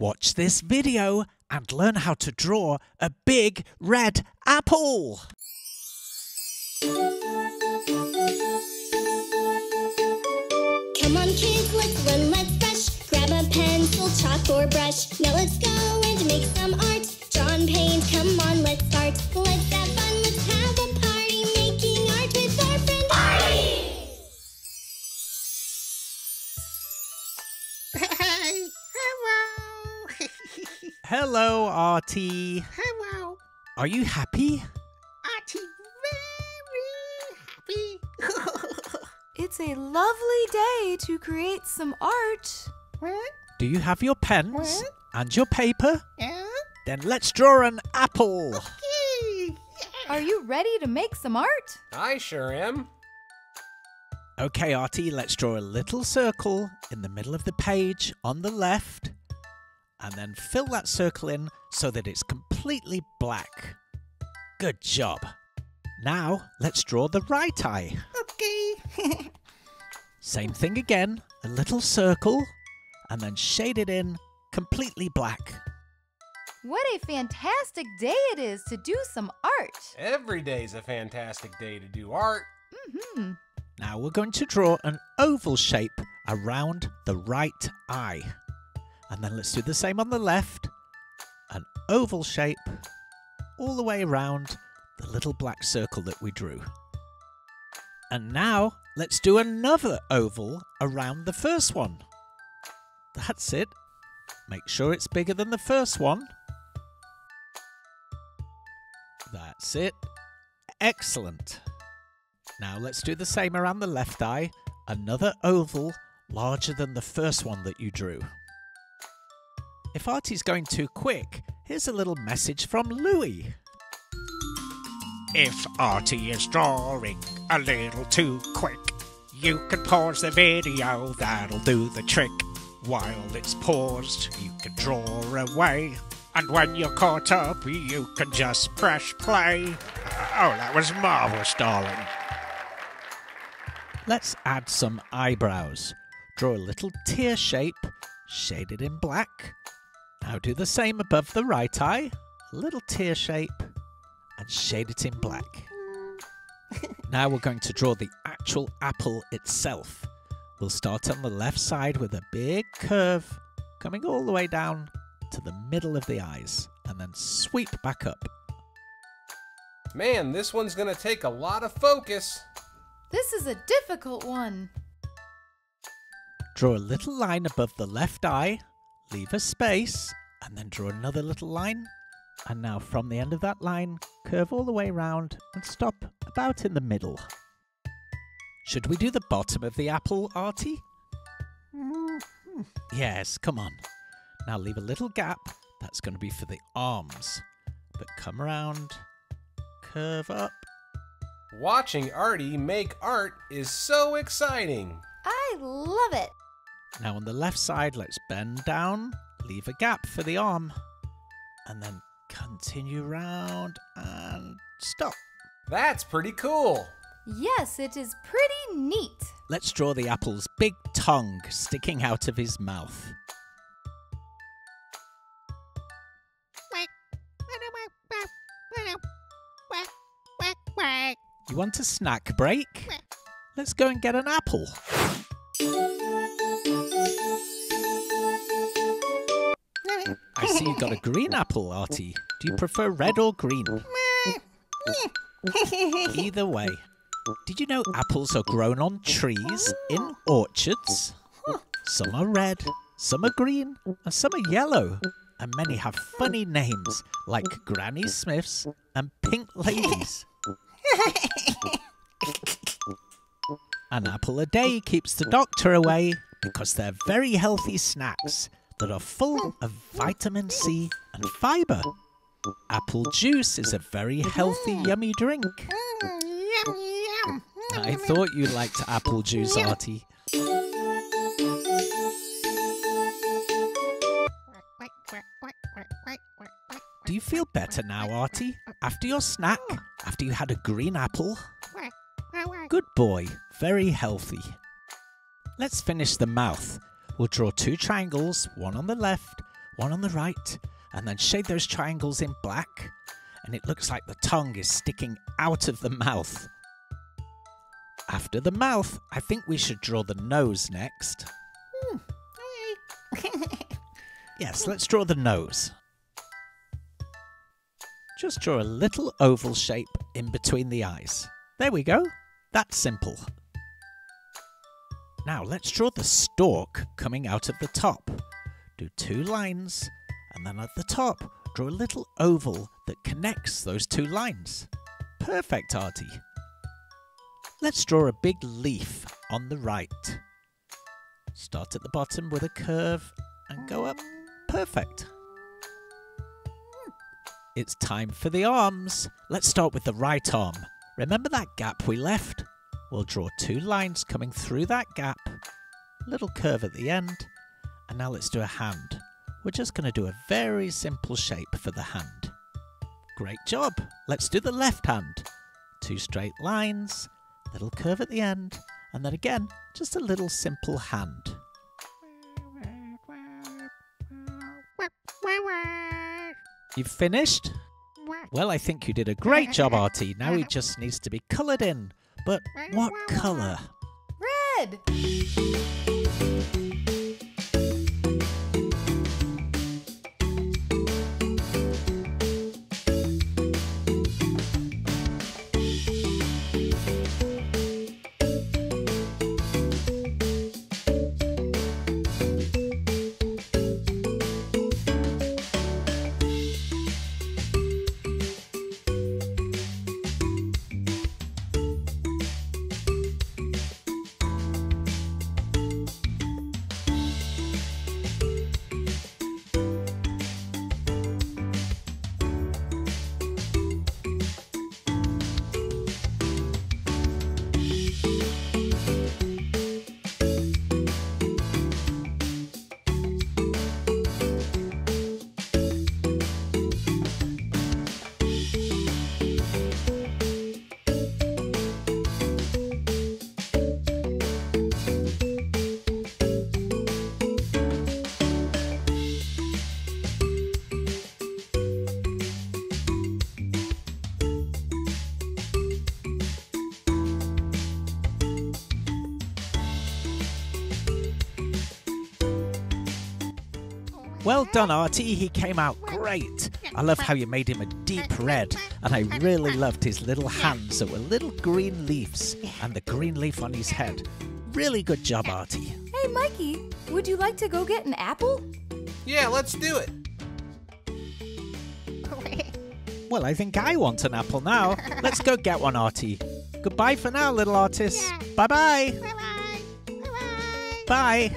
Watch this video and learn how to draw a big red apple. Come on kids, let's learn, let's brush. Grab a pencil, chalk or brush. Now let's go and make some art. Draw and paint, come on, let's start. Let's have fun, let's have a party. Making art with our friend Artie. Hello. Hello, Artie. Hello. Are you happy? Artie, very happy. It's a lovely day to create some art. What? Do you have your pens What? and your paper? Yeah? Then let's draw an apple. Okay. Are you ready to make some art? I sure am. Okay, Artie, let's draw a little circle in the middle of the page on the left, and then fill that circle in so that it's completely black. Good job. Now, let's draw the right eye. Okay. Same thing again, a little circle, and then shade it in completely black. What a fantastic day it is to do some art. Every day's a fantastic day to do art. Mm-hmm. Now we're going to draw an oval shape around the right eye. And then let's do the same on the left. An oval shape all the way around the little black circle that we drew. And now let's do another oval around the first one. That's it. Make sure it's bigger than the first one. That's it. Excellent. Now let's do the same around the left eye. Another oval larger than the first one that you drew. If Artie's going too quick, here's a little message from Louie. If Artie is drawing a little too quick, you can pause the video, that'll do the trick. While it's paused, you can draw away. And when you're caught up, you can just press play. Oh, that was marvellous, darling. Let's add some eyebrows. Draw a little tear shape, shaded in black. Now do the same above the right eye, a little tear shape, and shade it in black. Now we're going to draw the actual apple itself. We'll start on the left side with a big curve, coming all the way down to the middle of the eyes, and then sweep back up. Man, this one's gonna take a lot of focus. This is a difficult one. Draw a little line above the left eye, leave a space, and then draw another little line. And now from the end of that line, curve all the way around and stop about in the middle. Should we do the bottom of the apple, Artie? Yes, come on. Now leave a little gap. That's going to be for the arms. But come around, curve up. Watching Artie make art is so exciting. I love it. Now on the left side, let's bend down, leave a gap for the arm, and then continue round and stop. That's pretty cool. Yes, it is pretty neat. Let's draw the apple's big tongue sticking out of his mouth. You want a snack break? Let's go and get an apple. I see you got a green apple, Artie. Do you prefer red or green? Either way. Did you know apples are grown on trees in orchards? Some are red, some are green, and some are yellow. And many have funny names like Granny Smiths and Pink Ladies. An apple a day keeps the doctor away because they're very healthy snacks that are full of vitamin C and fibre. Apple juice is a very healthy, yummy drink. I thought you liked apple juice, Artie. Do you feel better now, Artie? After your snack? After you had a green apple? Good boy. Very healthy. Let's finish the mouth. We'll draw two triangles, one on the left, one on the right, and then shade those triangles in black, and it looks like the tongue is sticking out of the mouth. After the mouth, I think we should draw the nose next. Yes, let's draw the nose. Just draw a little oval shape in between the eyes. There we go. That's simple. Now let's draw the stalk coming out of the top. Do 2 lines, and then at the top, draw a little oval that connects those 2 lines. Perfect, Artie. Let's draw a big leaf on the right. Start at the bottom with a curve and go up. Perfect. It's time for the arms. Let's start with the right arm. Remember that gap we left? We'll draw 2 lines coming through that gap. Little curve at the end. And now let's do a hand. We're just going to do a very simple shape for the hand. Great job. Let's do the left hand. 2 straight lines, little curve at the end, and then again, just a little simple hand. You've finished? Well, I think you did a great job, Artie. Now he just needs to be coloured in. But what colour? Red! Well done, Artie. He came out great. I love how you made him a deep red, and I really loved his little hands that were little green leaves, and the green leaf on his head. Really good job, Artie. Hey, Mikey, would you like to go get an apple? Yeah, let's do it. Well, I think I want an apple now. Let's go get one, Artie. Goodbye for now, little artist. Bye-bye. Bye-bye. Bye-bye. Bye.